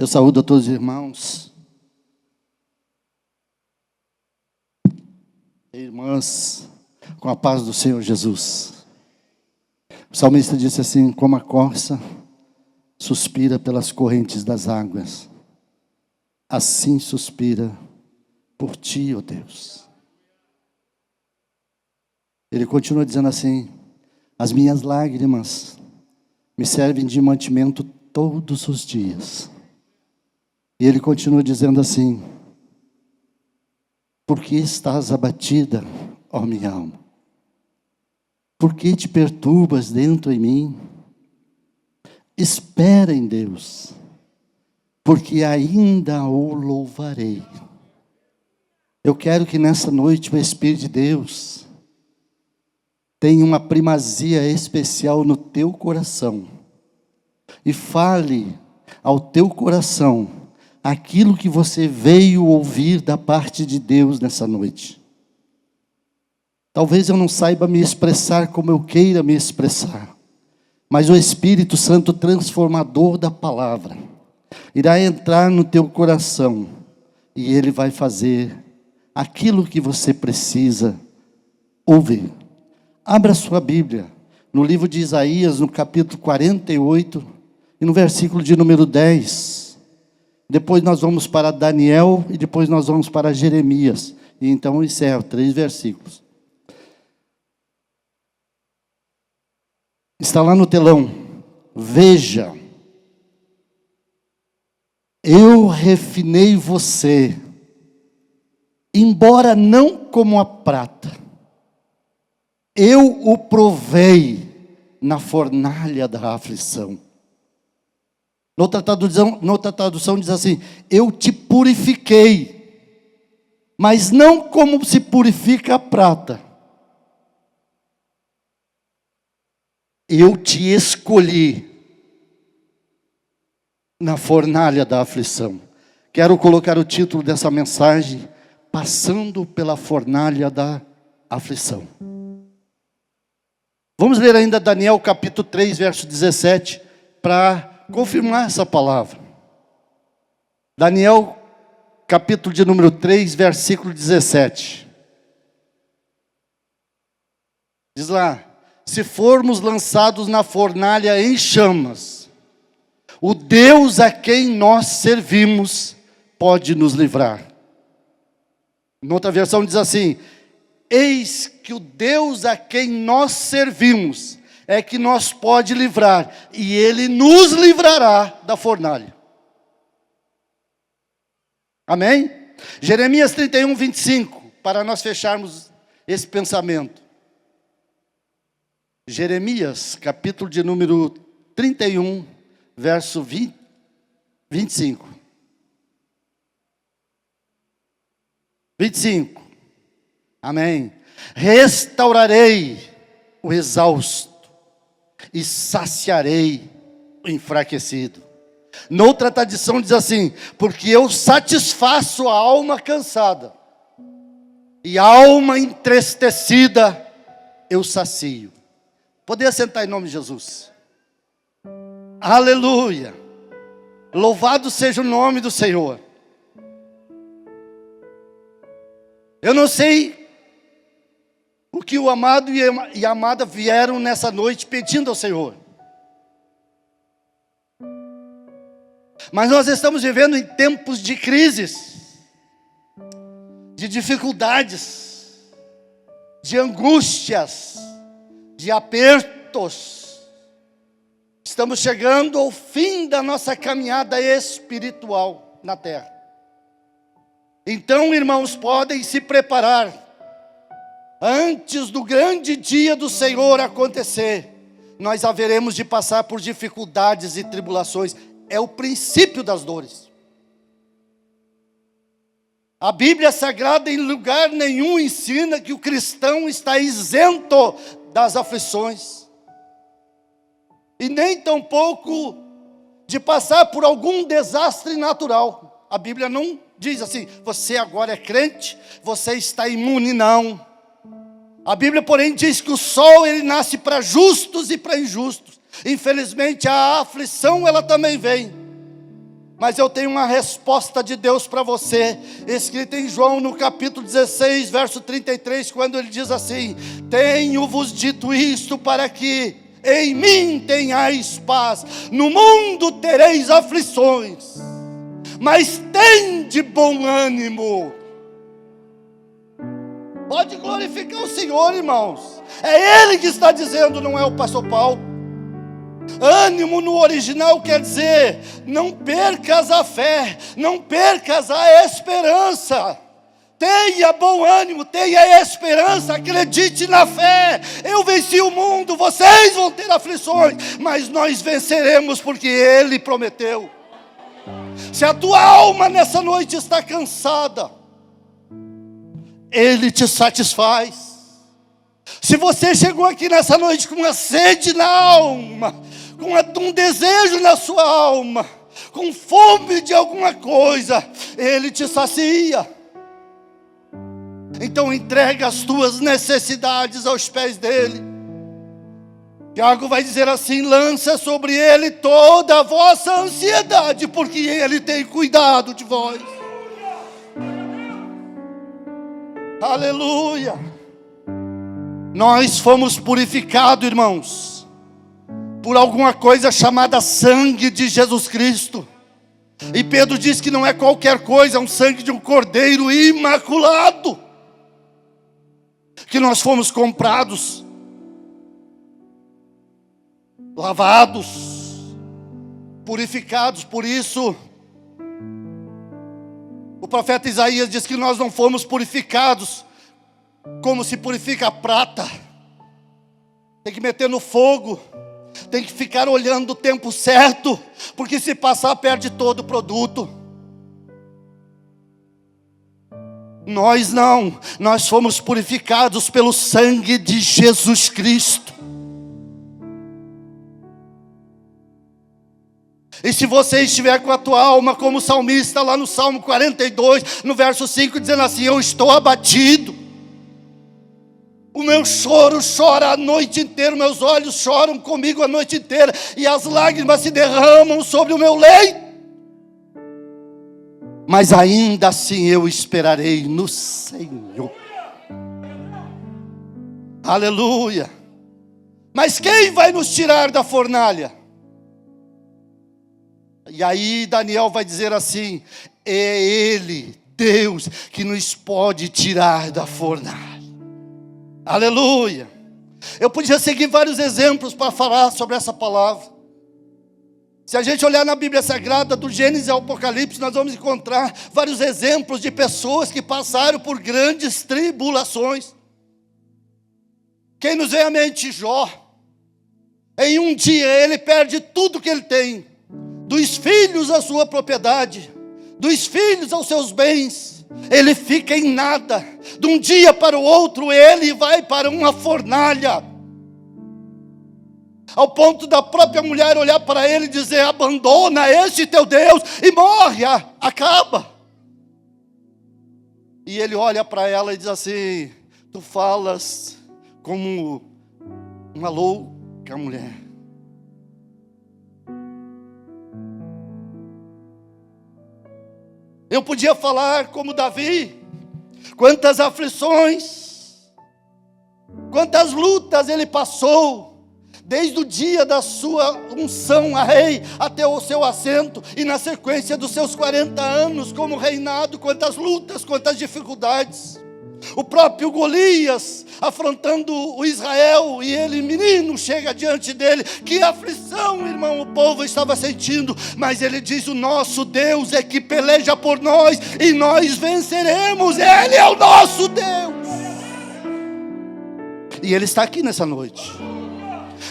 Eu saúdo a todos os irmãos e irmãs com a paz do Senhor Jesus. O salmista disse assim: como a corça suspira pelas correntes das águas, assim suspira por ti, ó Deus. Ele continua dizendo assim: as minhas lágrimas me servem de mantimento todos os dias. E ele continua dizendo assim: por que estás abatida, ó minha alma? Por que te perturbas dentro em mim? Espera em Deus, porque ainda o louvarei. Eu quero que nessa noite o Espírito de Deus tenha uma primazia especial no teu coração e fale ao teu coração aquilo que você veio ouvir da parte de Deus nessa noite. Talvez eu não saiba me expressar como eu queira me expressar, mas o Espírito Santo transformador da palavra irá entrar no teu coração e ele vai fazer aquilo que você precisa ouvir. Abra sua Bíblia no livro de Isaías, no capítulo 48 e no versículo de número 10. Depois nós vamos para Daniel e depois nós vamos para Jeremias. E então eu encerro 3 versículos. Está lá no telão. Veja, eu refinei você, embora não como a prata. Eu o provei na fornalha da aflição. Noutra tradução diz assim: eu te purifiquei, mas não como se purifica a prata. Eu te escolhi na fornalha da aflição. Quero colocar o título dessa mensagem: passando pela fornalha da aflição. Vamos ler ainda Daniel capítulo 3, verso 17, para confirmar essa palavra. Daniel capítulo de número 3, versículo 17. Diz lá: se formos lançados na fornalha em chamas, o Deus a quem nós servimos pode nos livrar. Noutra versão diz assim: eis que o Deus a quem nós servimos é que nos pode livrar, e Ele nos livrará da fornalha. Amém? Jeremias 31, 25, para nós fecharmos esse pensamento. Jeremias, capítulo de número 31, verso 25. 25. Amém. Restaurarei o exausto e saciarei o enfraquecido. Noutra tradição diz assim: porque eu satisfaço a alma cansada, e a alma entristecida eu sacio. Poder sentar em nome de Jesus. Aleluia. Louvado seja o nome do Senhor. Eu não sei o que o amado e a amada vieram nessa noite pedindo ao Senhor. Mas nós estamos vivendo em tempos de crises, de dificuldades, de angústias, de apertos. Estamos chegando ao fim da nossa caminhada espiritual na terra. Então, irmãos, podem se preparar. Antes do grande dia do Senhor acontecer, nós haveremos de passar por dificuldades e tribulações. É o princípio das dores. A Bíblia Sagrada em lugar nenhum ensina que o cristão está isento das aflições. E nem tampouco de passar por algum desastre natural. A Bíblia não diz assim: você agora é crente, você está imune, não. A Bíblia, porém, diz que o sol ele nasce para justos e para injustos. Infelizmente, a aflição ela também vem. Mas eu tenho uma resposta de Deus para você, escrita em João no capítulo 16, verso 33, quando ele diz assim: tenho-vos dito isto para que em mim tenhais paz, no mundo tereis aflições, mas tende bom ânimo. Pode glorificar o Senhor, irmãos. É Ele que está dizendo, não é o pastor Paulo. Ânimo no original quer dizer, não percas a fé, não percas a esperança. Tenha bom ânimo, tenha esperança, acredite na fé. Eu venci o mundo, vocês vão ter aflições, mas nós venceremos porque Ele prometeu. Se a tua alma nessa noite está cansada, Ele te satisfaz. Se você chegou aqui nessa noite com uma sede na alma, com um desejo na sua alma, com fome de alguma coisa, Ele te sacia. Então entrega as tuas necessidades aos pés dEle. Tiago vai dizer assim: lança sobre Ele toda a vossa ansiedade, porque Ele tem cuidado de vós. Aleluia. Nós fomos purificados, irmãos, por alguma coisa chamada sangue de Jesus Cristo. E Pedro diz que não é qualquer coisa, é um sangue de um cordeiro imaculado. Que nós fomos comprados, lavados, purificados. Por isso, o profeta Isaías diz que nós não fomos purificados como se purifica a prata. Tem que meter no fogo, tem que ficar olhando o tempo certo, porque se passar perde todo o produto. Nós não, nós fomos purificados pelo sangue de Jesus Cristo. E se você estiver com a tua alma como salmista lá no Salmo 42, no verso 5, dizendo assim: eu estou abatido, o meu choro chora a noite inteira, meus olhos choram comigo a noite inteira, e as lágrimas se derramam sobre o meu leito. Mas ainda assim eu esperarei no Senhor. Aleluia. Mas quem vai nos tirar da fornalha? E aí Daniel vai dizer assim: é Ele, Deus, que nos pode tirar da fornalha. Aleluia. Eu podia seguir vários exemplos para falar sobre essa palavra. Se a gente olhar na Bíblia Sagrada, do Gênesis ao Apocalipse, nós vamos encontrar vários exemplos de pessoas que passaram por grandes tribulações. Quem nos vem à mente? Jó. Em um dia ele perde tudo que ele tem, dos filhos a sua propriedade, dos filhos aos seus bens. Ele fica em nada. De um dia para o outro ele vai para uma fornalha, ao ponto da própria mulher olhar para ele e dizer: abandona este teu Deus e morre, acaba. E ele olha para ela e diz assim: tu falas como uma louca mulher. Eu podia falar como Davi, quantas aflições, quantas lutas ele passou, desde o dia da sua unção a rei, até o seu assento, e na sequência dos seus 40 anos como reinado, quantas lutas, quantas dificuldades. O próprio Golias afrontando o Israel, e ele, menino, chega diante dele. Que aflição, irmão, o povo estava sentindo, mas ele diz: o nosso Deus é que peleja por nós, e nós venceremos. Ele é o nosso Deus. E Ele está aqui nessa noite.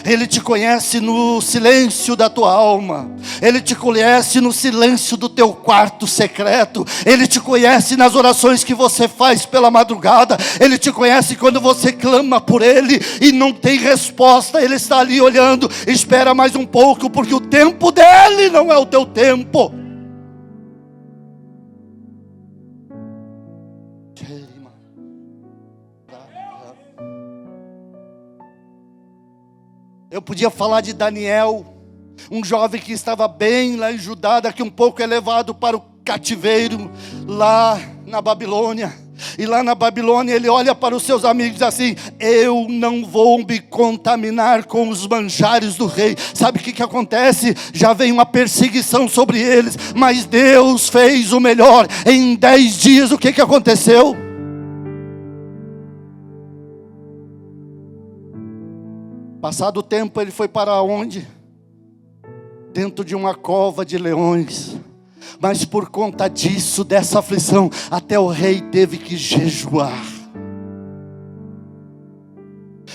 Ele te conhece no silêncio da tua alma. Ele te conhece no silêncio do teu quarto secreto. Ele te conhece nas orações que você faz pela madrugada. Ele te conhece quando você clama por Ele e não tem resposta. Ele está ali olhando. Espera mais um pouco, porque o tempo dele não é o teu tempo. Eu podia falar de Daniel, Um jovem que estava bem lá em Judá, daqui um pouco é levado para o cativeiro, lá na Babilônia. E lá na Babilônia ele olha para os seus amigos e diz assim: eu não vou me contaminar com os manjares do rei. Sabe o que acontece? Já vem uma perseguição sobre eles, mas Deus fez o melhor. Em 10 dias o que aconteceu? Passado o tempo ele foi para onde? Dentro de uma cova de leões. Mas por conta disso, dessa aflição, até o rei teve que jejuar.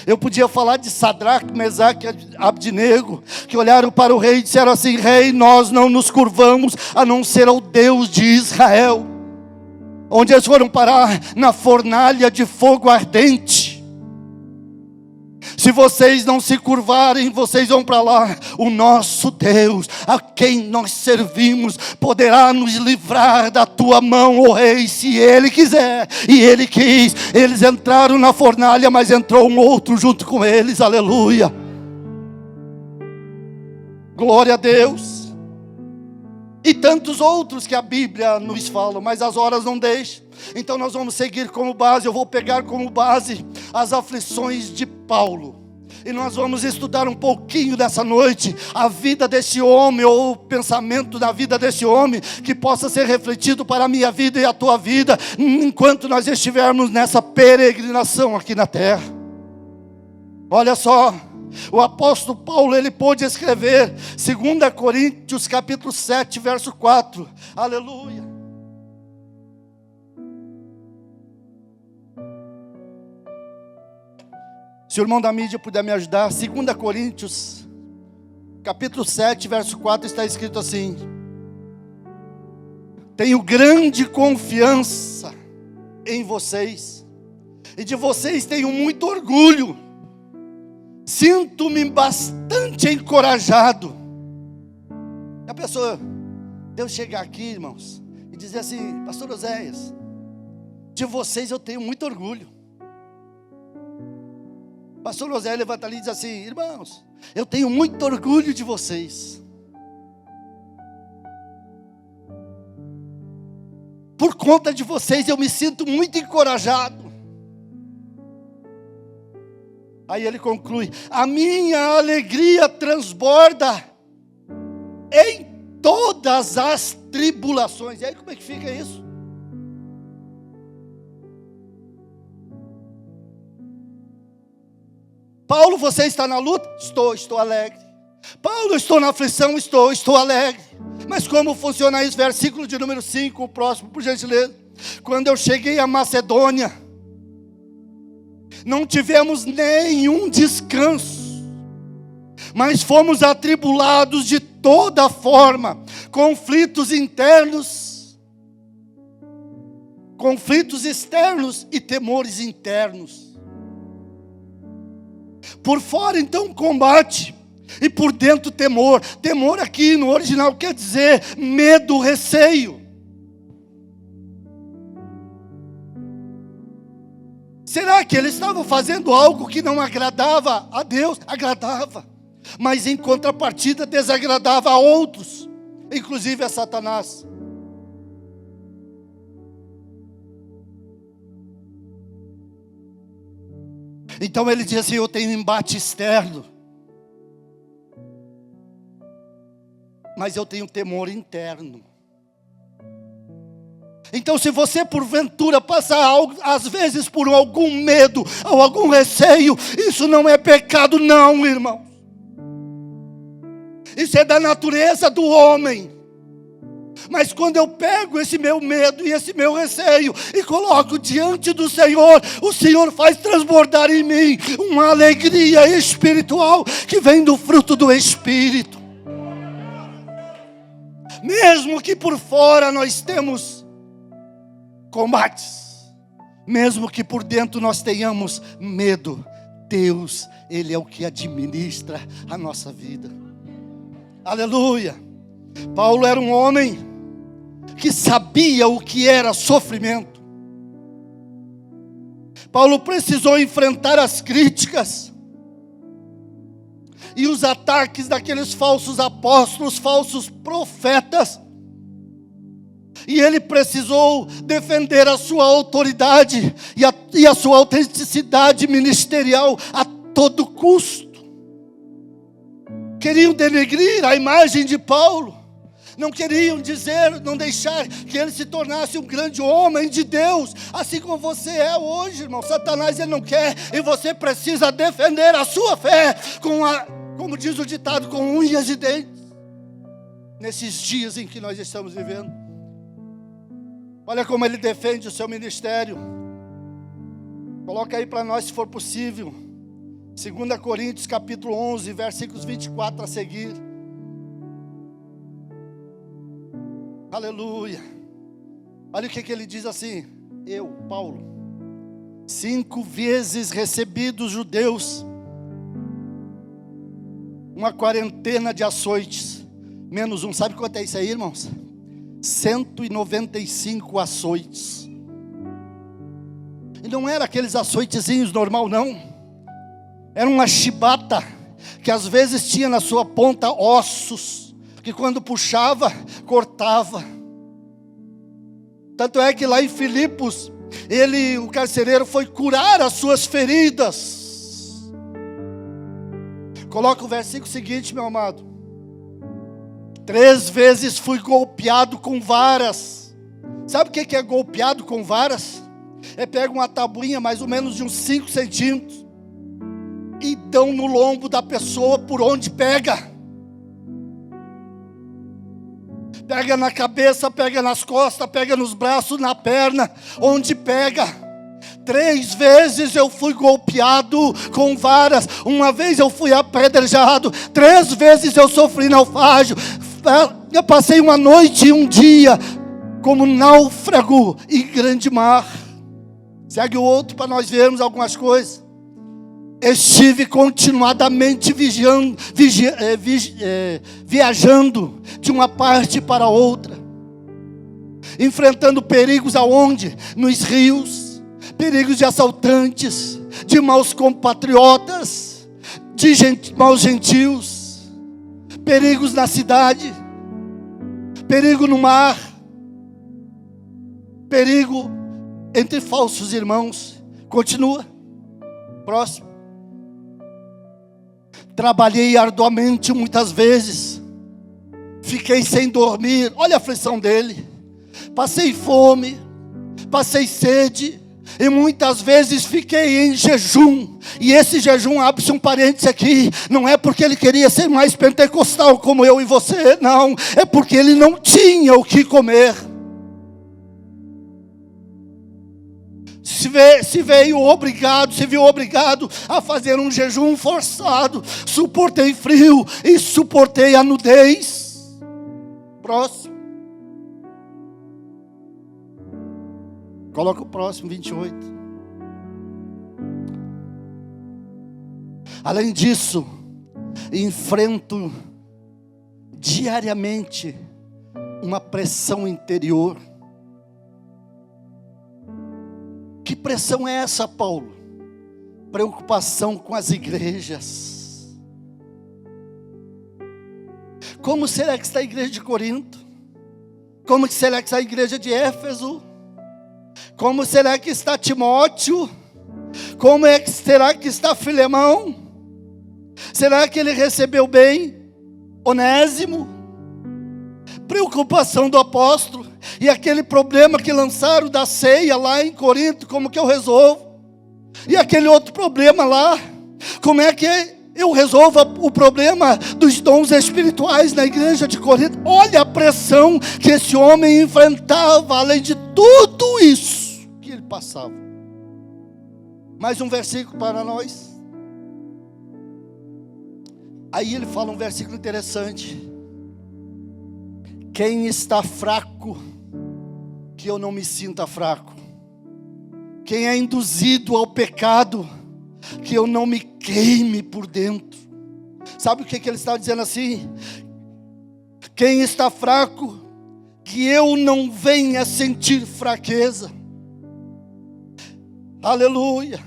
Eu podia falar de Sadraque, Mesaque e Abdinego, que olharam para o rei e disseram assim: rei, nós não nos curvamos a não ser ao Deus de Israel. Onde eles foram parar? Na fornalha de fogo ardente. Se vocês não se curvarem, vocês vão para lá. O nosso Deus, a quem nós servimos, poderá nos livrar da tua mão, ó rei, se Ele quiser. E Ele quis. Eles entraram na fornalha, mas entrou um outro junto com eles. Aleluia. Glória a Deus. E tantos outros que a Bíblia nos fala, mas as horas não deixam. Então nós vamos seguir como base, eu vou pegar como base as aflições de Paulo. E nós vamos estudar um pouquinho dessa noite a vida desse homem, ou o pensamento da vida desse homem, que possa ser refletido para a minha vida e a tua vida, enquanto nós estivermos nessa peregrinação aqui na terra. Olha só, o apóstolo Paulo, ele pôde escrever 2 Coríntios capítulo 7, verso 4. Aleluia. Se o irmão da mídia puder me ajudar, 2 Coríntios, capítulo 7, verso 4, está escrito assim: tenho grande confiança em vocês, e de vocês tenho muito orgulho, sinto-me bastante encorajado. A pessoa, Deus chegar aqui, irmãos, e dizer assim: pastor Oséias, de vocês eu tenho muito orgulho. Pastor José levanta ali e diz assim: irmãos, eu tenho muito orgulho de vocês. Por conta de vocês eu me sinto muito encorajado. Aí ele conclui: a minha alegria transborda em todas as tribulações. E aí como é que fica isso? Paulo, você está na luta? Estou alegre. Paulo, estou na aflição? Estou alegre. Mas como funciona isso? Versículo de número 5, o próximo, por gentileza. Quando eu cheguei à Macedônia, não tivemos nenhum descanso, mas fomos atribulados de toda forma, conflitos internos, conflitos externos e temores internos. Por fora então combate, e por dentro temor. Temor aqui no original quer dizer medo, receio. Será que ele estava fazendo algo que não agradava a Deus? Agradava, mas em contrapartida desagradava a outros, inclusive a Satanás. Então ele diz assim: eu tenho embate externo, mas eu tenho temor interno. Então se você porventura passar às vezes por algum medo ou algum receio, isso não é pecado não, irmão. Isso é da natureza do homem. Mas quando eu pego esse meu medo e esse meu receio e coloco diante do Senhor, o Senhor faz transbordar em mim uma alegria espiritual que vem do fruto do Espírito. Mesmo que por fora nós temos combates, mesmo que por dentro nós tenhamos medo, Deus, Ele é o que administra a nossa vida. Aleluia. Paulo era um homem que sabia o que era sofrimento. Paulo precisou enfrentar as críticas. e os ataques daqueles falsos apóstolos, falsos profetas. E ele precisou defender a sua autoridade e a sua autenticidade ministerial a todo custo. Queriam denegrir a imagem de Paulo. Não queriam dizer, não deixar que ele se tornasse um grande homem de Deus, assim como você é hoje, irmão. Satanás, ele não quer, e você precisa defender a sua fé, como diz o ditado, com unhas e dentes, nesses dias em que nós estamos vivendo. Olha como ele defende o seu ministério. Coloca aí para nós, se for possível, 2 Coríntios capítulo 11, versículos 24 a seguir. Aleluia. Olha o que ele diz assim: eu, Paulo, 5 vezes recebi dos judeus uma quarentena de açoites, menos um. Sabe quanto é isso aí, irmãos? 195 açoites. E não era aqueles açoitezinhos normal, não. Era uma chibata, que às vezes tinha na sua ponta ossos, que quando puxava, cortava. Tanto é que lá em Filipos, o carcereiro foi curar as suas feridas. Coloca o versículo seguinte, meu amado: 3 vezes fui golpeado com varas. Sabe o que é golpeado com varas? Pega uma tabuinha mais ou menos de uns 5 centímetros e dão no lombo da pessoa por onde pega. Pega na cabeça, pega nas costas, pega nos braços, na perna, onde pega. 3 vezes eu fui golpeado com varas. Uma vez eu fui apedrejado. 3 vezes eu sofri naufrágio. Eu passei uma noite e um dia como náufrago em grande mar. Segue o outro para nós vermos algumas coisas. Estive continuadamente viajando de uma parte para outra, enfrentando perigos aonde? Nos rios, perigos de assaltantes, de maus compatriotas, de maus gentios, perigos na cidade, perigo no mar, perigo entre falsos irmãos. Continua, próximo. Trabalhei arduamente muitas vezes, fiquei sem dormir. Olha a aflição dele. Passei fome, passei sede, e muitas vezes fiquei em jejum. E esse jejum, abre-se um parênteses aqui, não é porque ele queria ser mais pentecostal como eu e você, não. É porque ele não tinha o que comer. Se viu obrigado a fazer um jejum forçado. Suportei frio e suportei a nudez. Próximo. Coloca o próximo, 28. Além disso, enfrento diariamente uma pressão interior. Que pressão é essa, Paulo? Preocupação com as igrejas. Como será que está a igreja de Corinto? Como será que está a igreja de Éfeso? Como será que está Timóteo? Como será que está Filemão? Será que ele recebeu bem Onésimo? Preocupação do apóstolo. E aquele problema que lançaram da ceia lá em Corinto, como que eu resolvo? E aquele outro problema lá, como é que eu resolvo o problema dos dons espirituais na igreja de Corinto? Olha a pressão que esse homem enfrentava, além de tudo isso que ele passava. Mais um versículo para nós. Aí ele fala um versículo interessante. Quem está fraco, que eu não me sinta fraco. Quem é induzido ao pecado, que eu não me queime por dentro. Sabe o que ele está dizendo assim? Quem está fraco, que eu não venha sentir fraqueza. Aleluia.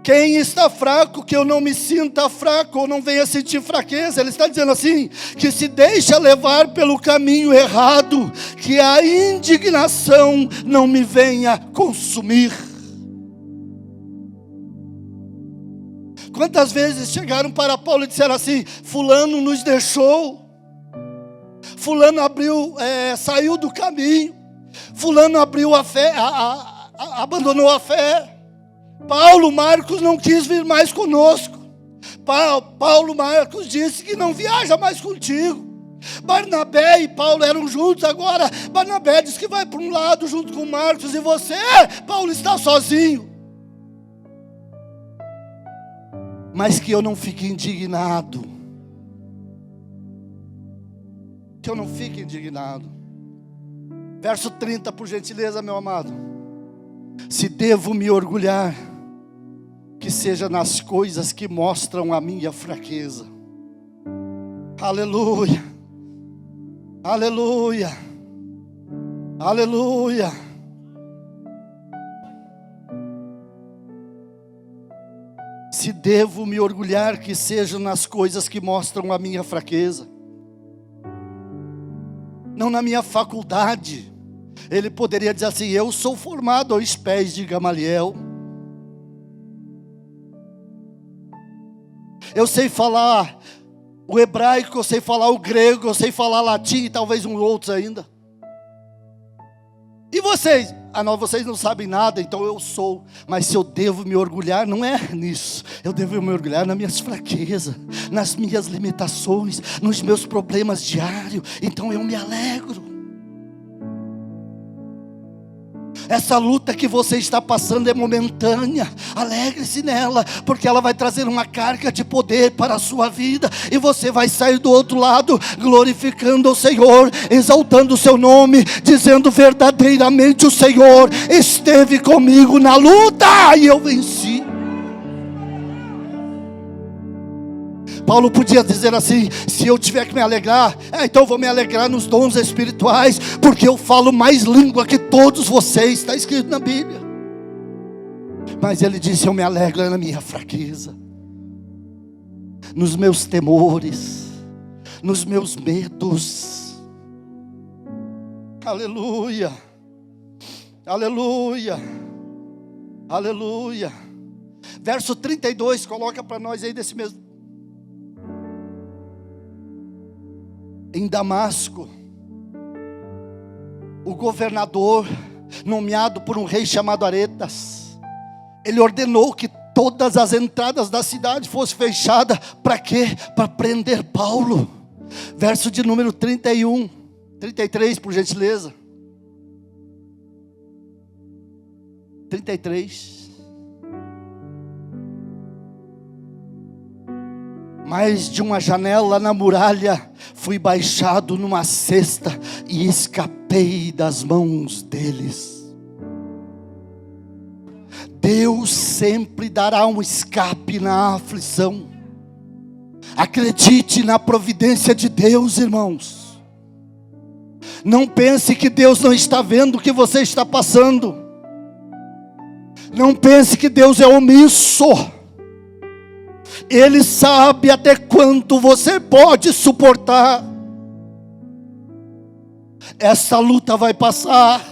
Quem está fraco, que eu não me sinta fraco, ou não venha sentir fraqueza. Ele está dizendo assim, que se deixa levar pelo caminho errado, que a indignação não me venha consumir. Quantas vezes chegaram para Paulo e disseram assim, fulano nos deixou, fulano saiu do caminho, fulano abriu a fé, abandonou a fé. Paulo, Marcos não quis vir mais conosco. Paulo, Marcos disse que não viaja mais contigo. Barnabé e Paulo eram juntos, agora Barnabé diz que vai para um lado junto com Marcos, e você, Paulo, está sozinho. Mas que eu não fique indignado. Que eu não fique indignado. Verso 30, por gentileza, meu amado. Se devo me orgulhar, que seja nas coisas que mostram a minha fraqueza. Aleluia, aleluia, aleluia. Se devo me orgulhar, que seja nas coisas que mostram a minha fraqueza. Não na minha faculdade. Ele poderia dizer assim, eu sou formado aos pés de Gamaliel. Eu sei falar o hebraico, eu sei falar o grego, eu sei falar latim e talvez outros ainda. E vocês? Não, vocês não sabem nada, então eu sou. Mas se eu devo me orgulhar, não é nisso. Eu devo me orgulhar nas minhas fraquezas, nas minhas limitações, nos meus problemas diários. Então eu me alegro. Essa luta que você está passando é momentânea. Alegre-se nela, porque ela vai trazer uma carga de poder para a sua vida. E você vai sair do outro lado glorificando o Senhor, exaltando o seu nome, dizendo verdadeiramente o Senhor esteve comigo na luta e eu venci. Paulo podia dizer assim, se eu tiver que me alegrar, então eu vou me alegrar nos dons espirituais, porque eu falo mais língua que todos vocês, está escrito na Bíblia. Mas ele disse, eu me alegro na minha fraqueza, nos meus temores, nos meus medos. Aleluia, aleluia, aleluia. Verso 32, coloca para nós aí desse mesmo. Em Damasco, o governador, nomeado por um rei chamado Aretas, ele ordenou que todas as entradas da cidade fossem fechadas. Para quê? Para prender Paulo. Verso de número 31, 33, por gentileza. 33. Mas de uma janela na muralha fui baixado numa cesta e escapei das mãos deles. Deus sempre dará um escape na aflição. Acredite na providência de Deus, irmãos. Não pense que Deus não está vendo o que você está passando. Não pense que Deus é omisso. Ele sabe até quanto você pode suportar. Essa luta vai passar.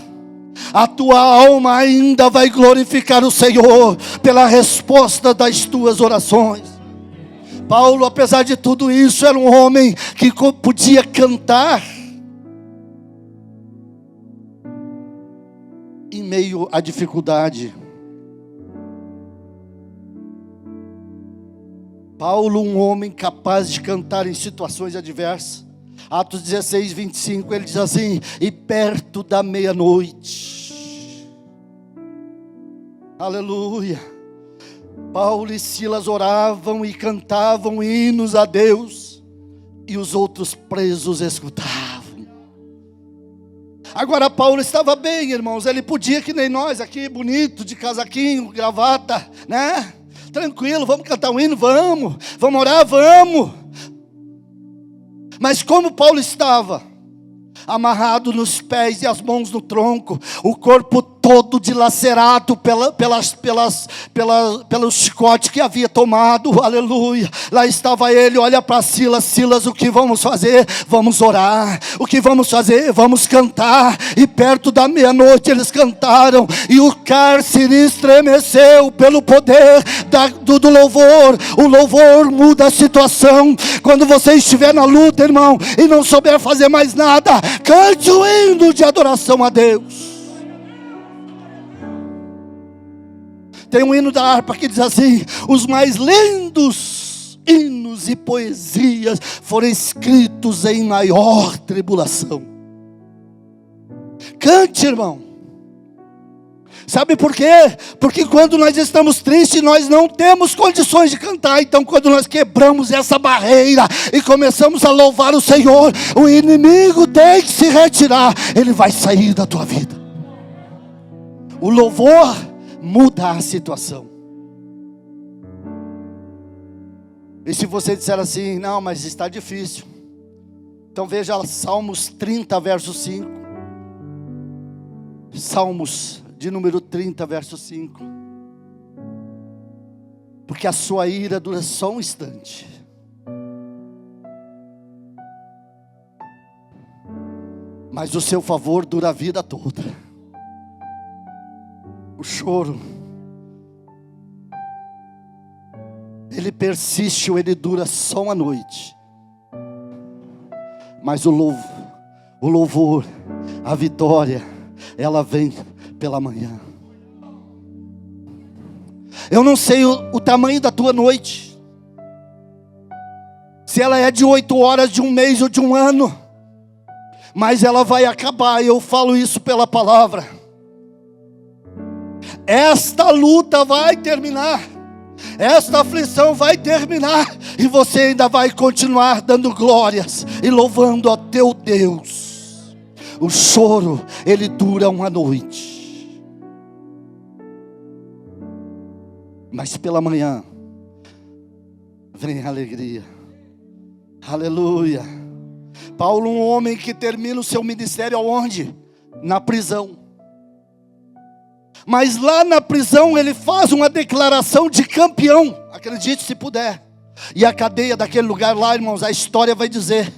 A tua alma ainda vai glorificar o Senhor pela resposta das tuas orações. Paulo, apesar de tudo isso, era um homem que podia cantar em meio à dificuldade. Paulo, um homem capaz de cantar em situações adversas. Atos 16, 25, ele diz assim, e perto da meia-noite. Aleluia. Paulo e Silas oravam e cantavam hinos a Deus, e os outros presos escutavam. Agora Paulo estava bem, irmãos, ele podia que nem nós aqui, bonito, de casaquinho, gravata, né? Tranquilo, vamos cantar um hino, vamos orar, vamos. Mas como Paulo estava amarrado nos pés e as mãos no tronco, o corpo todo dilacerado pelo chicote que havia tomado, aleluia. Lá estava ele, olha para Silas: Silas, o que vamos fazer? Vamos orar. O que vamos fazer? Vamos cantar. E perto da meia-noite eles cantaram, e o cárcere estremeceu pelo poder do louvor. O louvor muda a situação. Quando você estiver na luta, irmão, e não souber fazer mais nada, cante o hino de adoração a Deus. Tem um hino da harpa que diz assim: os mais lindos hinos e poesias foram escritos em maior tribulação. Cante, irmão. Sabe por quê? Porque quando nós estamos tristes, nós não temos condições de cantar. Então quando nós quebramos essa barreira e começamos a louvar o Senhor, o inimigo tem que se retirar. Ele vai sair da tua vida. O louvor muda a situação. E se você disser assim: não, mas está difícil, então veja Salmos 30, verso 5. Salmos de número 30, verso 5. Porque a sua ira dura só um instante, mas o seu favor dura a vida toda. O choro, ele persiste ou ele dura só uma noite, mas o louvor, a vitória, ela vem pela manhã. Eu não sei o tamanho da tua noite, se ela é de 8 horas, de um mês ou de um ano, mas ela vai acabar. Eu falo isso pela palavra. Esta luta vai terminar, esta aflição vai terminar, e você ainda vai continuar dando glórias e louvando a teu Deus. O choro, ele dura uma noite, mas pela manhã vem a alegria. Aleluia. Paulo, um homem que termina o seu ministério aonde? Na prisão. Mas lá na prisão ele faz uma declaração de campeão, acredite se puder. E a cadeia daquele lugar lá, irmãos, a história vai dizer,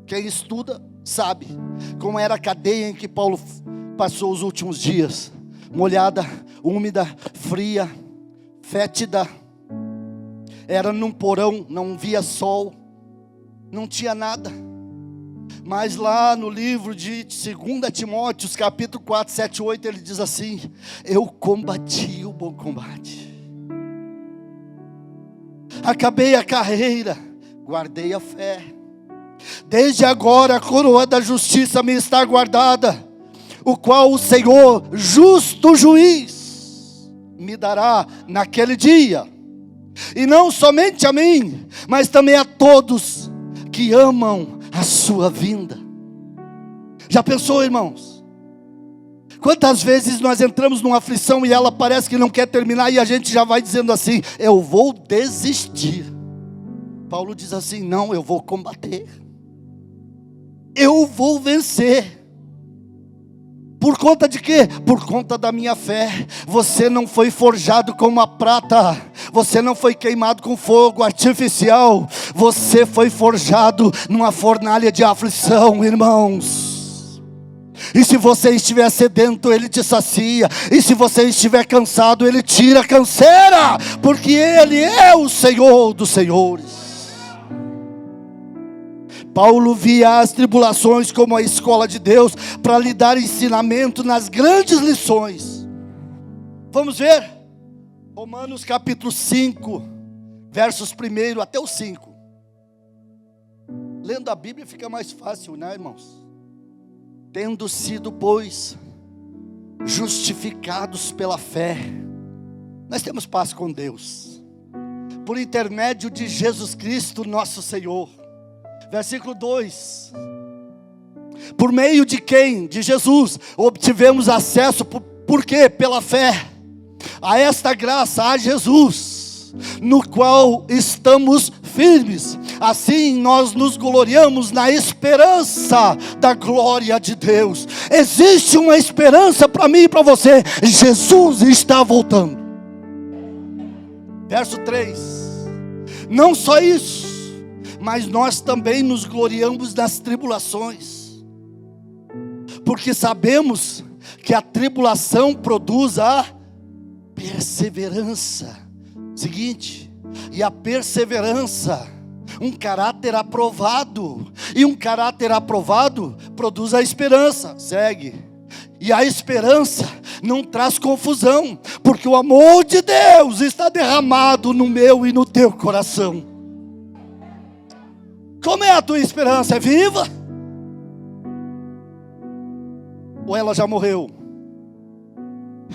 quem estuda sabe como era a cadeia em que Paulo passou os últimos dias. Molhada, úmida, fria, fétida. Era num porão, não via sol, não tinha nada. Mas lá no livro de 2 Timóteo, capítulo 4, 7, 8, ele diz assim: eu combati o bom combate, acabei a carreira, guardei a fé. Desde agora a coroa da justiça me está guardada, o qual o Senhor, justo juiz, me dará naquele dia. E não somente a mim, mas também a todos que amam a sua vinda. Já pensou, irmãos? Quantas vezes nós entramos numa aflição e ela parece que não quer terminar, e a gente já vai dizendo assim: eu vou desistir. Paulo diz assim: não, eu vou combater, eu vou vencer. Por conta de quê? Por conta da minha fé. Você não foi forjado com uma prata, você não foi queimado com fogo artificial, você foi forjado numa fornalha de aflição, irmãos. E se você estiver sedento, Ele te sacia, e se você estiver cansado, Ele tira a canseira, porque Ele é o Senhor dos senhores. Paulo via as tribulações como a escola de Deus, para lhe dar ensinamento nas grandes lições. Vamos ver? Romanos capítulo 5, versos 1 até o 5. Lendo a Bíblia fica mais fácil, né, irmãos? Tendo sido, pois, justificados pela fé, nós temos paz com Deus, por intermédio de Jesus Cristo nosso Senhor. Versículo 2: por meio de quem? De Jesus, obtivemos acesso, por quê? Pela fé, a esta graça, a Jesus, no qual estamos firmes. Assim nós nos gloriamos na esperança da glória de Deus. existe uma esperança para mim e para você. Jesus está voltando. Verso 3: não só isso, mas nós também nos gloriamos nas tribulações, porque sabemos que a tribulação produz a perseverança. Seguinte, e a perseverança, um caráter aprovado, e um caráter aprovado produz a esperança. Segue. E a esperança não traz confusão, porque o amor de Deus está derramado no meu e no teu coração. Como é a tua esperança? É viva? Ou ela já morreu?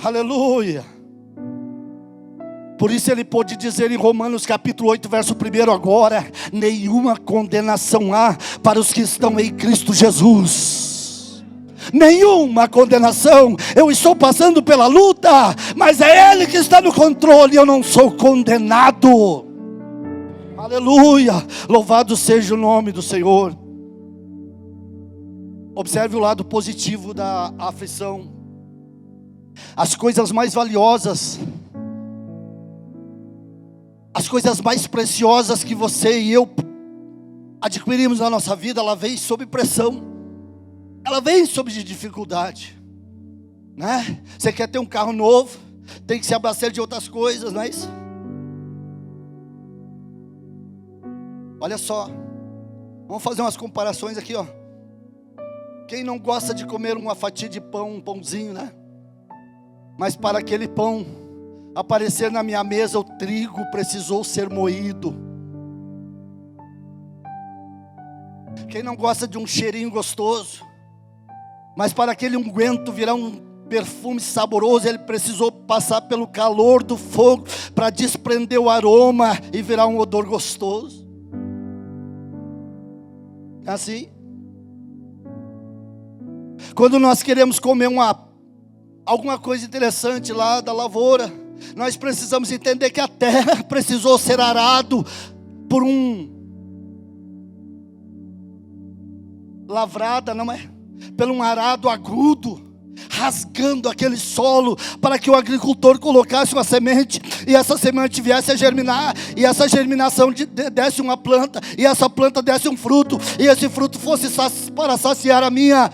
Aleluia. Por isso ele pôde dizer em Romanos capítulo 8, verso 1: agora nenhuma condenação há para os que estão em Cristo Jesus. Nenhuma condenação. Eu estou passando pela luta, mas é Ele que está no controle. Eu não sou condenado. Aleluia. Louvado seja o nome do Senhor. Observe o lado positivo da aflição. As coisas mais valiosas, as coisas mais preciosas que você e eu adquirimos na nossa vida, ela vem sob pressão, ela vem sob dificuldade, né? Você quer ter um carro novo, tem que se abastecer de outras coisas, não é isso? Olha só, vamos fazer umas comparações aqui, ó. Quem não gosta de comer uma fatia de pão, um pãozinho, né? Mas para aquele pão aparecer na minha mesa, o trigo precisou ser moído. Quem não gosta de um cheirinho gostoso, mas para aquele unguento virar um perfume saboroso, ele precisou passar pelo calor do fogo para desprender o aroma e virar um odor gostoso. É assim. Quando nós queremos comer alguma coisa interessante lá da lavoura, nós precisamos entender que a terra precisou ser arado por lavrada, não é? Pelo um arado agudo, rasgando aquele solo, para que o agricultor colocasse uma semente, e essa semente viesse a germinar, e essa germinação desse uma planta, e essa planta desse um fruto, e esse fruto fosse para saciar a minha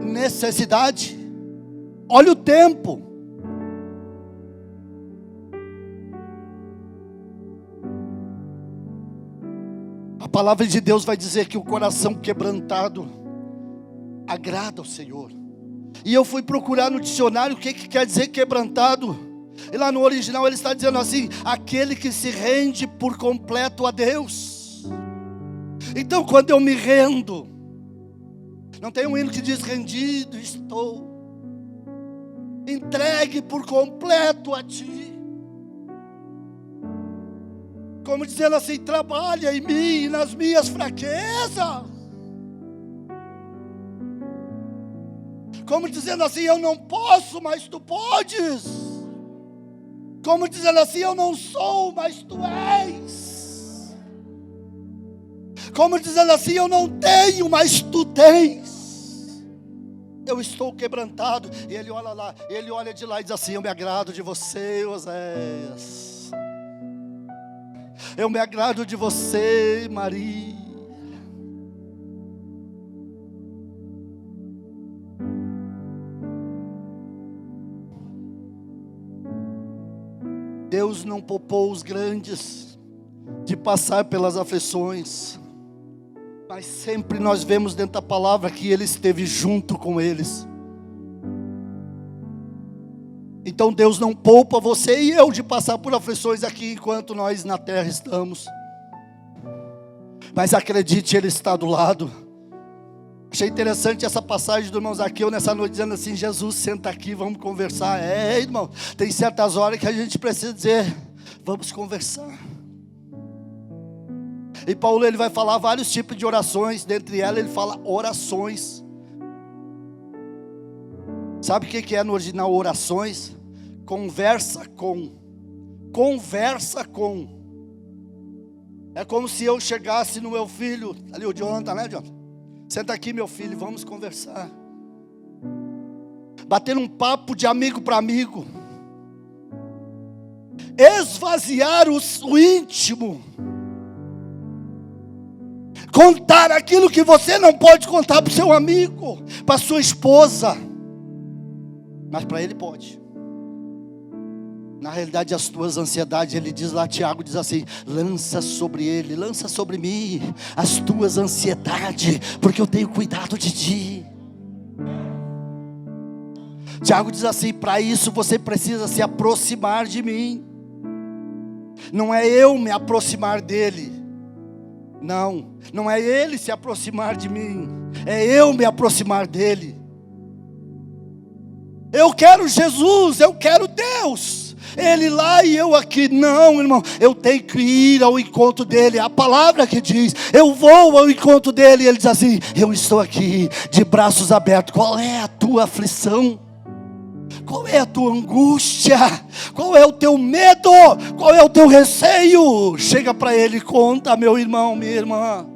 necessidade. Olha o tempo. A palavra de Deus vai dizer que o coração quebrantado agrada ao Senhor. E eu fui procurar no dicionário o que quer dizer quebrantado. E lá no original ele está dizendo assim: aquele que se rende por completo a Deus. Então quando eu me rendo, não tem um hino que diz: rendido estou, entregue por completo a Ti. Como dizendo assim: trabalha em mim e nas minhas fraquezas. Como dizendo assim: eu não posso, mas Tu podes. Como dizendo assim: eu não sou, mas Tu és. Como dizendo assim: eu não tenho, mas Tu tens. Eu estou quebrantado. E ele olha lá, ele olha de lá e diz assim: eu me agrado de você, Oséias. Eu me agrado de você, Maria. Deus não poupou os grandes de passar pelas aflições, mas sempre nós vemos dentro da palavra que Ele esteve junto com eles. Então Deus não poupa você e eu de passar por aflições aqui enquanto nós na terra estamos. Mas acredite, Ele está do lado. Achei interessante essa passagem do irmão Zaqueu nessa noite, dizendo assim: Jesus, senta aqui, vamos conversar. Irmão, tem certas horas que a gente precisa dizer: vamos conversar. E Paulo, ele vai falar vários tipos de orações. Dentre elas ele fala orações. Sabe o que é no original orações? Conversa com. É como se eu chegasse no meu filho, ali o Jonathan, né, Jonathan? Senta aqui, meu filho, vamos conversar. bater um papo de amigo para amigo, esvaziar o íntimo, contar aquilo que você não pode contar para o seu amigo, para sua esposa, mas para ele pode. Na realidade, as tuas ansiedades, ele diz lá, Tiago diz assim: lança sobre ele, lança sobre mim as tuas ansiedades, porque eu tenho cuidado de ti. Tiago diz assim: para isso você precisa se aproximar de mim. Não é eu me aproximar dele, não é ele se aproximar de mim, é eu me aproximar dele. Eu quero Jesus, eu quero Deus, ele lá e eu aqui. Não, irmão, eu tenho que ir ao encontro dele. A palavra que diz, eu vou ao encontro dele, e ele diz assim: eu estou aqui de braços abertos. Qual é a tua aflição? Qual é a tua angústia? Qual é o teu medo? Qual é o teu receio? Chega para ele e conta, meu irmão, minha irmã.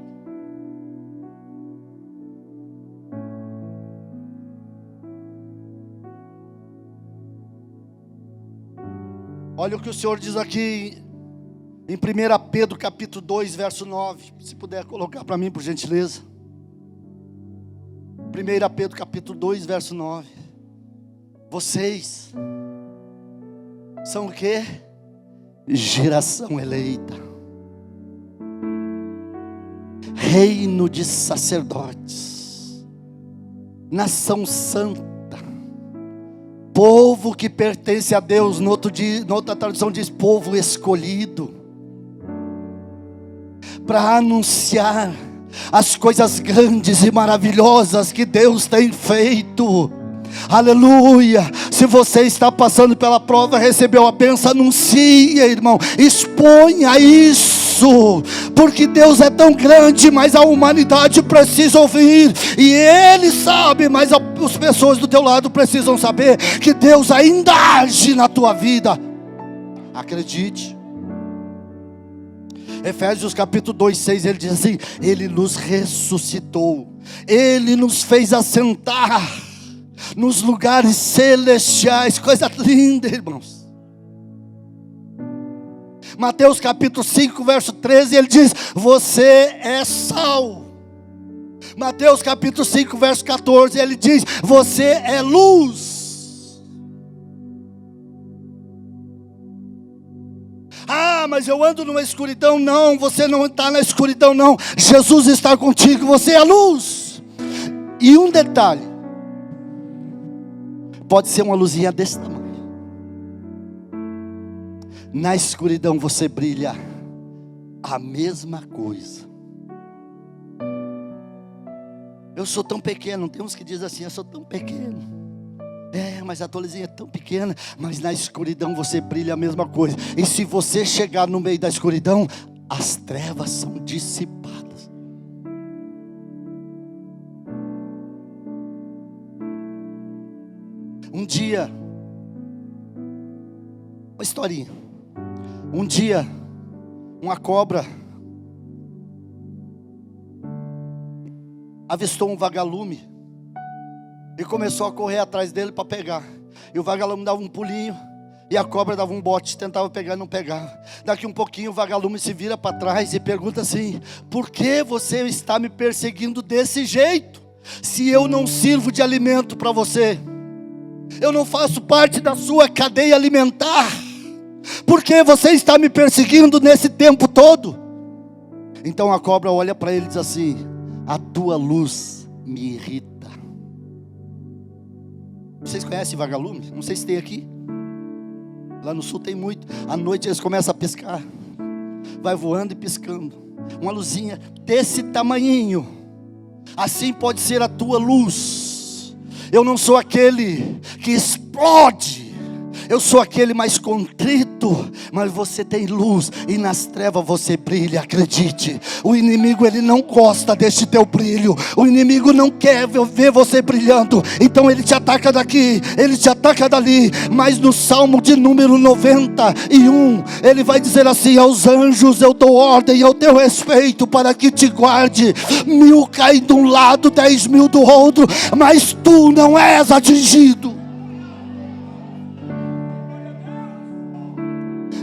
Olha o que o Senhor diz aqui em 1 Pedro capítulo 2, verso 9. Se puder colocar para mim, por gentileza. 1 Pedro capítulo 2, verso 9. Vocês são o quê? Geração eleita, reino de sacerdotes, nação santa, povo que pertence a Deus. Na outra tradução diz povo escolhido, para anunciar as coisas grandes e maravilhosas que Deus tem feito. Aleluia. Se você está passando pela prova, recebeu a bênção, anuncia, irmão, exponha isso, porque Deus é tão grande, mas a humanidade precisa ouvir, e Ele sabe, mas as pessoas do teu lado precisam saber que Deus ainda age na tua vida. Acredite. Efésios capítulo 2, 6, ele diz assim: Ele nos ressuscitou, Ele nos fez assentar nos lugares celestiais. Coisa linda, irmãos. Mateus capítulo 5, verso 13, ele diz: você é sal. Mateus capítulo 5, verso 14, ele diz: você é luz. Ah, mas eu ando numa escuridão. Não, você não está na escuridão, não. Jesus está contigo, você é luz. E um detalhe: pode ser uma luzinha desse tamanho. Na escuridão você brilha a mesma coisa. Eu sou tão pequeno. Tem uns que dizem assim: eu sou tão pequeno. Mas a tua luzinha é tão pequena. Mas na escuridão você brilha a mesma coisa. E se você chegar no meio da escuridão, as trevas são dissipadas. Um dia, uma historinha. Um dia, uma cobra avistou um vagalume e começou a correr atrás dele para pegar. E o vagalume dava um pulinho e a cobra dava um bote, tentava pegar e não pegava. Daqui um pouquinho o vagalume se vira para trás e pergunta assim: por que você está me perseguindo desse jeito? Se eu não sirvo de alimento para você, eu não faço parte da sua cadeia alimentar, por que você está me perseguindo nesse tempo todo? Então a cobra olha para ele e diz assim: a tua luz me irrita. Vocês conhecem vagalume? Não sei se tem aqui. Lá no sul tem muito. À noite eles começam a piscar. Vai voando e piscando. Uma luzinha desse tamanhinho. Assim pode ser a tua luz. Eu não sou aquele que explode. Eu sou aquele mais contrito, mas você tem luz e nas trevas você brilha. Acredite, o inimigo ele não gosta deste teu brilho. O inimigo não quer ver você brilhando. Então ele te ataca daqui, ele te ataca dali. Mas no Salmo de número 91, ele vai dizer assim: aos anjos eu dou ordem ao teu respeito, para que te guarde. 1000 caem de um lado, 10.000 do outro, mas tu não és atingido.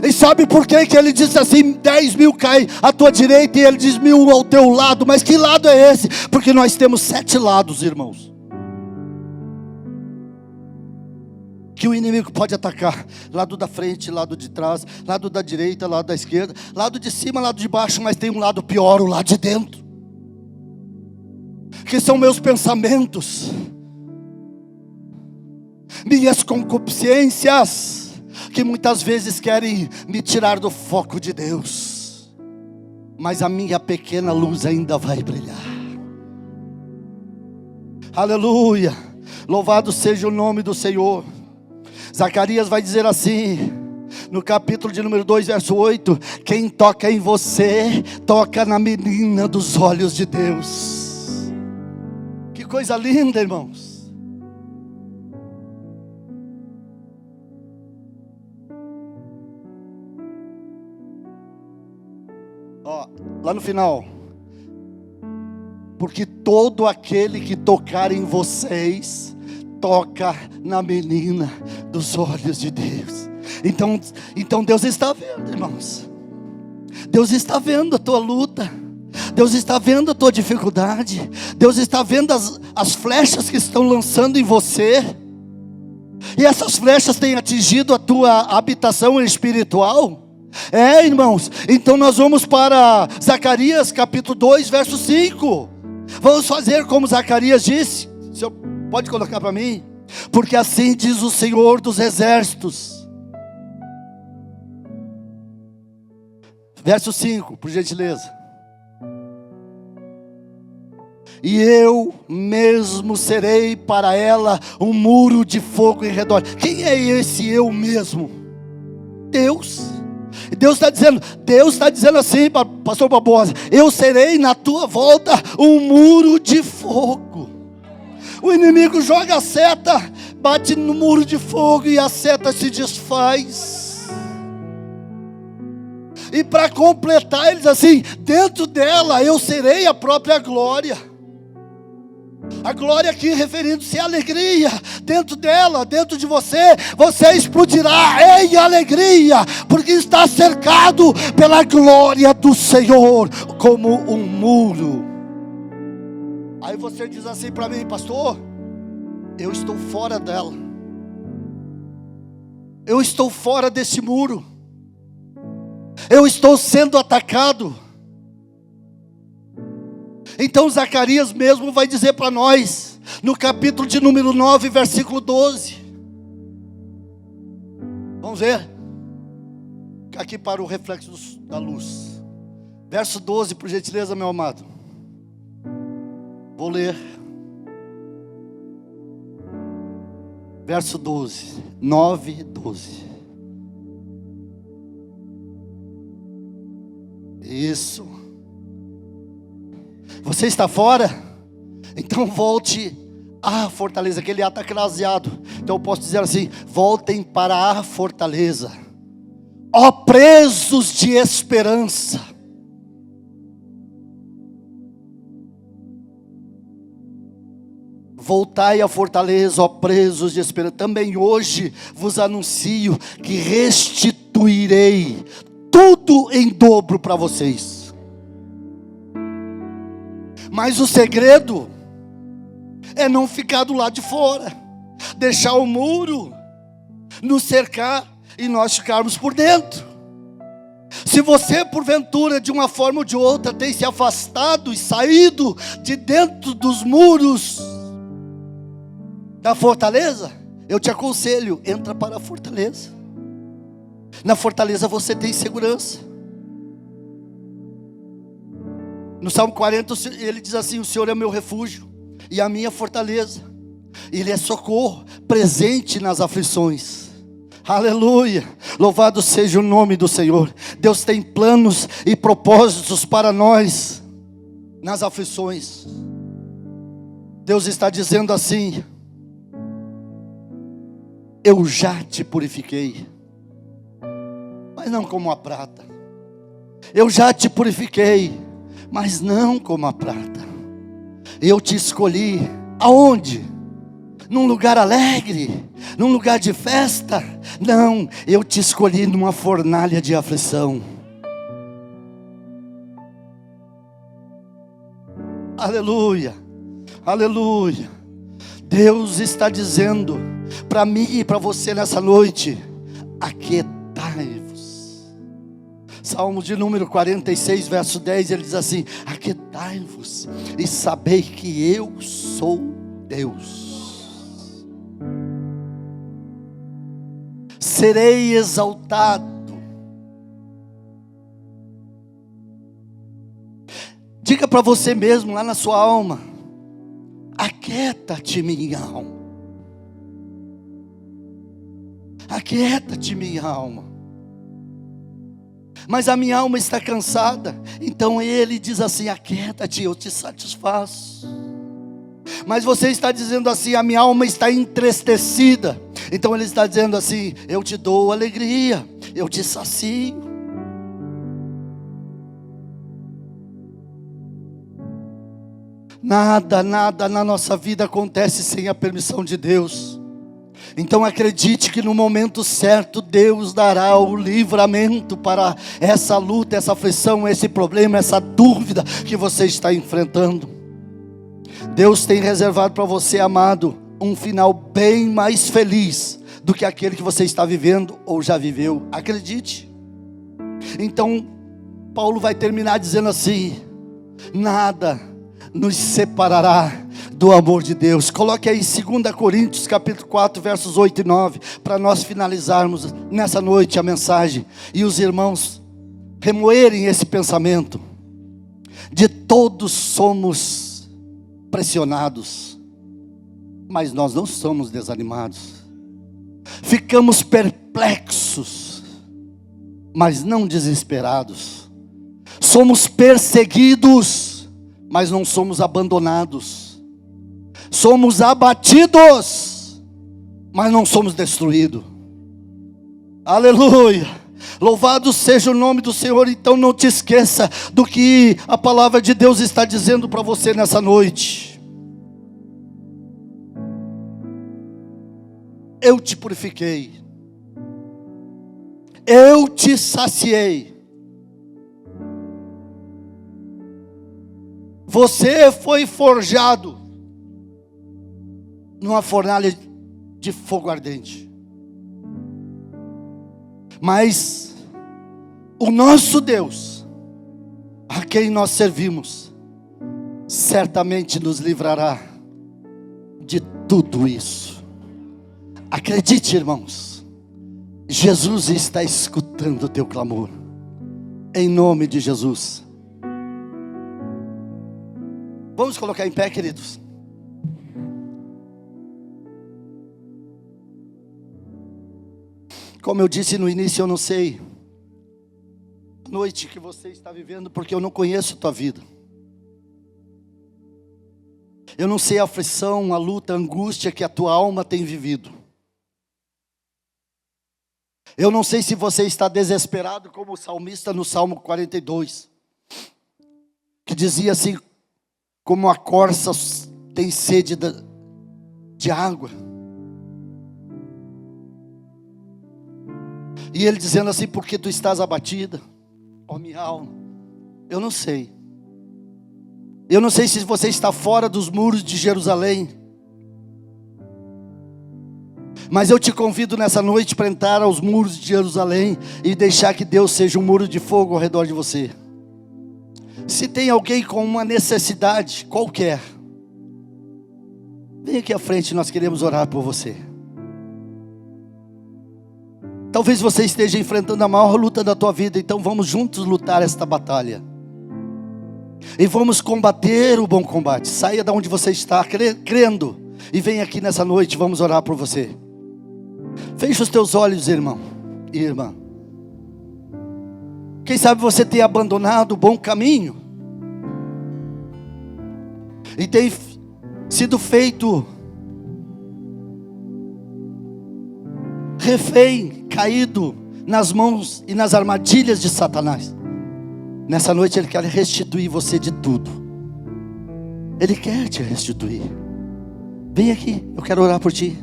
E sabe por que ele disse assim: 10.000 caem à tua direita e ele diz 1.000 ao teu lado? Mas que lado é esse? Porque nós temos 7 lados, irmãos, que o inimigo pode atacar: lado da frente, lado de trás, lado da direita, lado da esquerda, lado de cima, lado de baixo. Mas tem um lado pior, o lado de dentro, que são meus pensamentos, minhas concupiscências, que muitas vezes querem me tirar do foco de Deus. Mas a minha pequena luz ainda vai brilhar. Aleluia, louvado seja o nome do Senhor. Zacarias vai dizer assim, no capítulo de número 2, verso 8: quem toca em você, toca na menina dos olhos de Deus. Que coisa linda, irmãos. Ó, lá no final: porque todo aquele que tocar em vocês, toca na menina dos olhos de Deus. Então Deus está vendo, irmãos. Deus está vendo a tua luta. Deus está vendo a tua dificuldade. Deus está vendo as flechas que estão lançando em você. E essas flechas têm atingido a tua habitação espiritual. Irmãos, então nós vamos para Zacarias capítulo 2, verso 5. Vamos fazer como Zacarias disse. O senhor pode colocar para mim? Porque assim diz o Senhor dos Exércitos. Verso 5, por gentileza. E eu mesmo serei para ela um muro de fogo em redor. Quem é esse eu mesmo? Deus. Deus está dizendo assim, pastor Barbosa: eu serei na tua volta um muro de fogo. O inimigo joga a seta, bate no muro de fogo e a seta se desfaz. E para completar, ele diz assim: dentro dela eu serei a própria glória. A glória aqui referindo-se à alegria. Dentro dela, dentro de você, você explodirá em alegria, porque está cercado pela glória do Senhor, como um muro. Aí você diz assim para mim: pastor, eu estou fora dela, eu estou fora desse muro, eu estou sendo atacado. Então Zacarias mesmo vai dizer para nós, no capítulo de número 9, versículo 12. Vamos ver, aqui para o reflexo da luz. Verso 12, por gentileza, meu amado. Vou ler. Verso 12, 9, 12. Isso. Você está fora? Então volte à fortaleza. Aquele A está craseado. Então eu posso dizer assim: voltem para a fortaleza, ó presos de esperança. Voltai à fortaleza, ó presos de esperança. Também hoje vos anuncio que restituirei tudo em dobro para vocês. Mas o segredo é não ficar do lado de fora, deixar o muro nos cercar e nós ficarmos por dentro. Se você porventura de uma forma ou de outra tem se afastado e saído de dentro dos muros da fortaleza, eu te aconselho: entra para a fortaleza. Na fortaleza você tem segurança. No Salmo 40 ele diz assim: o Senhor é meu refúgio e a minha fortaleza, Ele é socorro presente nas aflições. Aleluia, louvado seja o nome do Senhor. Deus tem planos e propósitos para nós nas aflições. Deus está dizendo assim: eu já te purifiquei, mas não como a prata. Eu já te purifiquei, mas não como a prata. Eu te escolhi, aonde? num lugar alegre, num lugar de festa. Não, eu te escolhi numa fornalha de aflição. Aleluia, aleluia. Deus está dizendo para mim e para você nessa noite: aquietai-vos. Salmo de número 46, verso 10, ele diz assim: aquietai-vos e sabei que eu sou Deus. Serei exaltado. Diga para você mesmo lá na sua alma: aquieta-te, minha alma. Aquieta-te, minha alma. Mas a minha alma está cansada. Então ele diz assim: aquieta-te, eu te satisfaço. Mas você está dizendo assim: a minha alma está entristecida. Então ele está dizendo assim: eu te dou alegria, eu te sacio. Nada na nossa vida acontece sem a permissão de Deus. Então acredite que no momento certo Deus dará o livramento para essa luta, essa aflição, esse problema, essa dúvida que você está enfrentando. Deus tem reservado para você, amado, um final bem mais feliz do que aquele que você está vivendo ou já viveu. Acredite. Então Paulo vai terminar dizendo assim: nada nos separará do amor de Deus. Coloque aí 2 Coríntios capítulo 4, versos 8 e 9, para nós finalizarmos nessa noite a mensagem, e os irmãos remoerem esse pensamento. De todos somos pressionados, mas nós não somos desanimados. Ficamos perplexos, mas não desesperados. Somos perseguidos, mas não somos abandonados. Somos abatidos, mas não somos destruídos. Aleluia. Louvado seja o nome do Senhor. Então não te esqueça do que a palavra de Deus está dizendo para você nessa noite. Eu te purifiquei, eu te saciei. Você foi forjado numa fornalha de fogo ardente. Mas o nosso Deus, a quem nós servimos, certamente nos livrará de tudo isso. Acredite, irmãos, Jesus está escutando o teu clamor. Em nome de Jesus. Vamos colocar em pé, queridos. Como eu disse no início, eu não sei a noite que você está vivendo, porque eu não conheço a tua vida. Eu não sei a aflição, a luta, a angústia que a tua alma tem vivido. Eu não sei se você está desesperado como o salmista no Salmo 42, que dizia assim: como a corça tem sede de água. E ele dizendo assim: porque tu estás abatida, ó minha alma? Eu não sei. Eu não sei se você está fora dos muros de Jerusalém, mas eu te convido nessa noite para entrar aos muros de Jerusalém e deixar que Deus seja um muro de fogo ao redor de você. Se tem alguém com uma necessidade qualquer, vem aqui à frente, nós queremos orar por você. Talvez você esteja enfrentando a maior luta da tua vida, então vamos juntos lutar esta batalha. E vamos combater o bom combate. Saia de onde você está, crendo, e vem aqui nessa noite, vamos orar por você. Feche os teus olhos, irmão e irmã. Quem sabe você tem abandonado o bom caminho e tem sido feito refém, caído nas mãos e nas armadilhas de Satanás. Nessa noite Ele quer restituir você de tudo. Ele quer te restituir. Vem aqui, eu quero orar por ti.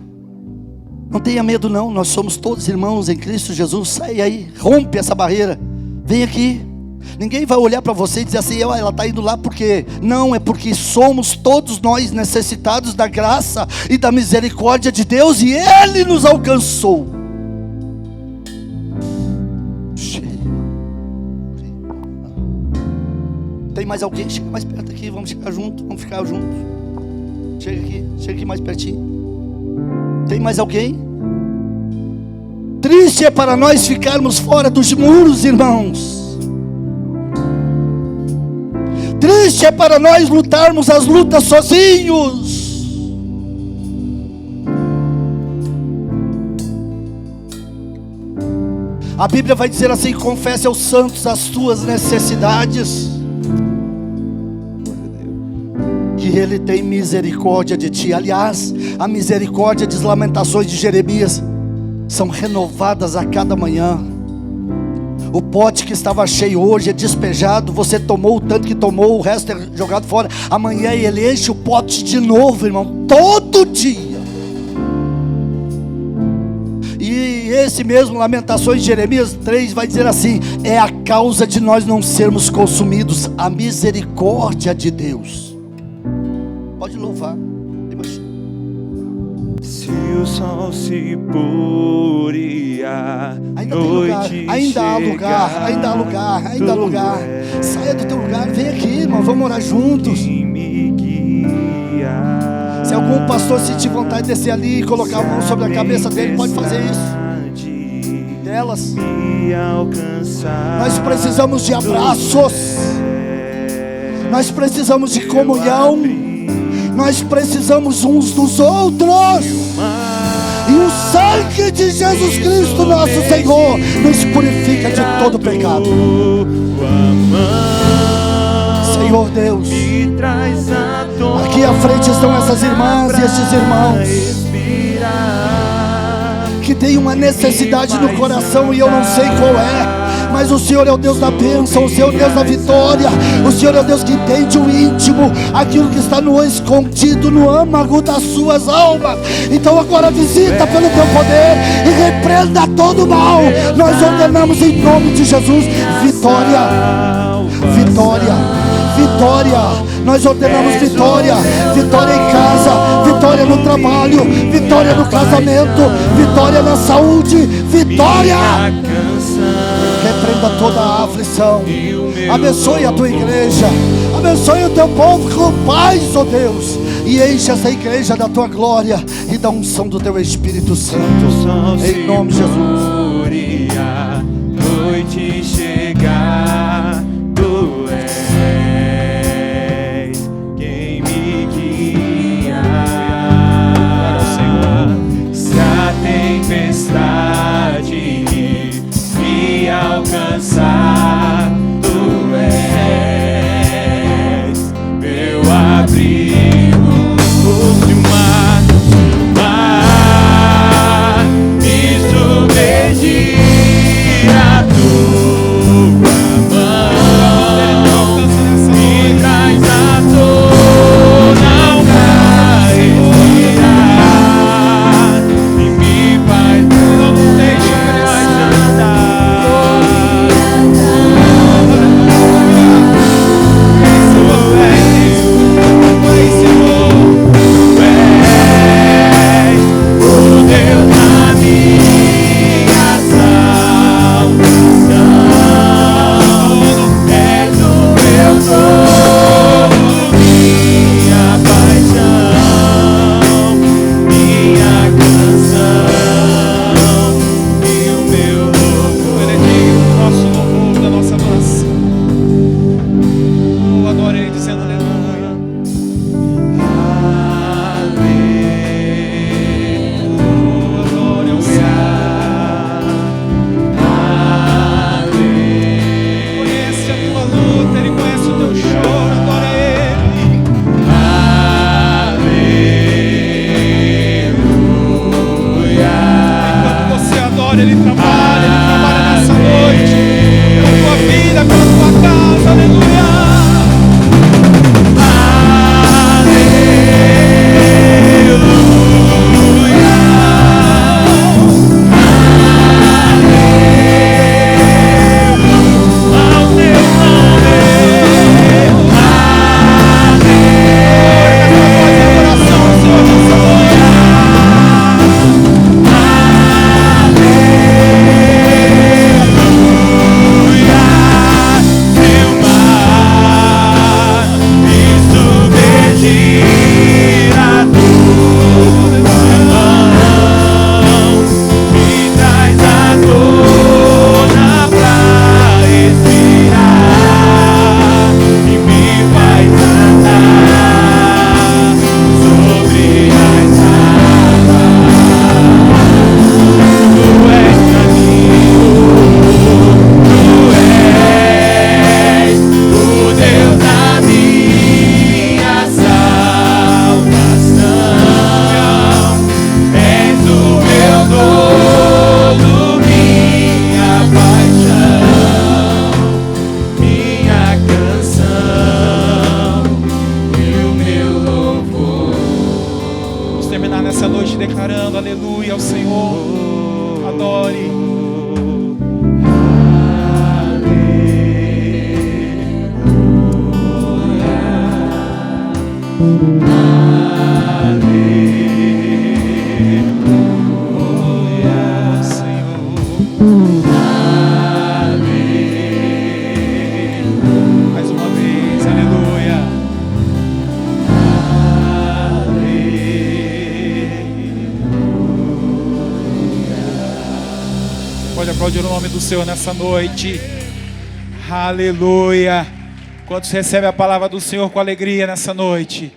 Não tenha medo não, nós somos todos irmãos em Cristo Jesus. Sai aí, rompe essa barreira. Vem aqui. Ninguém vai olhar para você e dizer assim, ela está indo lá porque... Não, é porque somos todos nós necessitados da graça e da misericórdia de Deus, e Ele nos alcançou. Tem mais alguém? Chega mais perto aqui, vamos chegar juntos, vamos ficar juntos. Chega aqui mais pertinho. Tem mais alguém? Triste é para nós ficarmos fora dos muros, irmãos. Triste é para nós lutarmos as lutas sozinhos. A Bíblia vai dizer assim: confesse aos santos as tuas necessidades, que Ele tem misericórdia de ti. Aliás, a misericórdia das lamentações de Jeremias são renovadas a cada manhã. O pote que estava cheio hoje é despejado. Você tomou o tanto que tomou, o resto é jogado fora. Amanhã Ele enche o pote de novo, irmão, todo dia. E esse mesmo Lamentações de Jeremias 3 vai dizer assim: é a causa de nós não sermos consumidos, a misericórdia de Deus. Pode louvar. Se o sol se pôr e a noite ainda há lugar, ainda há lugar, ainda há lugar. Saia do teu lugar, vem aqui, irmão, vamos orar juntos. Se algum pastor sentir vontade de descer ali e colocar a mão sobre a cabeça dele, pode fazer isso. Delas. Nós precisamos de abraços. Nós precisamos de comunhão. Nós precisamos uns dos outros. E o sangue de Jesus Cristo, nosso Senhor, nos purifica de todo pecado. Senhor Deus, aqui à frente estão essas irmãs e estes irmãos que têm uma necessidade no coração e eu não sei qual é. Mas o Senhor é o Deus da bênção, o Senhor é o Deus da vitória. O Senhor é o Deus que entende o íntimo, aquilo que está no escondido, no âmago das suas almas. Então agora visita pelo teu poder e repreenda todo o mal. Nós ordenamos em nome de Jesus vitória, vitória, vitória. Nós ordenamos vitória, vitória em casa, vitória no trabalho, vitória no casamento, vitória na saúde, vitória. Repreenda toda a aflição. Abençoe a tua igreja, abençoe o teu povo com paz, ó Deus, e enche essa igreja da tua glória e da unção do teu Espírito Santo, em nome de Jesus. Noite chegar, tu és quem me guia. Se a tempestade me alcançar, tu és meu abrigo. Se o mar me submergir, a tua mão me traz à tona pra respirar e me faz não deixar mais andar. Sou velho, mas eu nessa noite declarando aleluia ao Senhor. Adore. Mais uma vez, aleluia. Pode aplaudir o nome do Senhor nessa noite. Aleluia. Quantos recebem a palavra do Senhor com alegria nessa noite?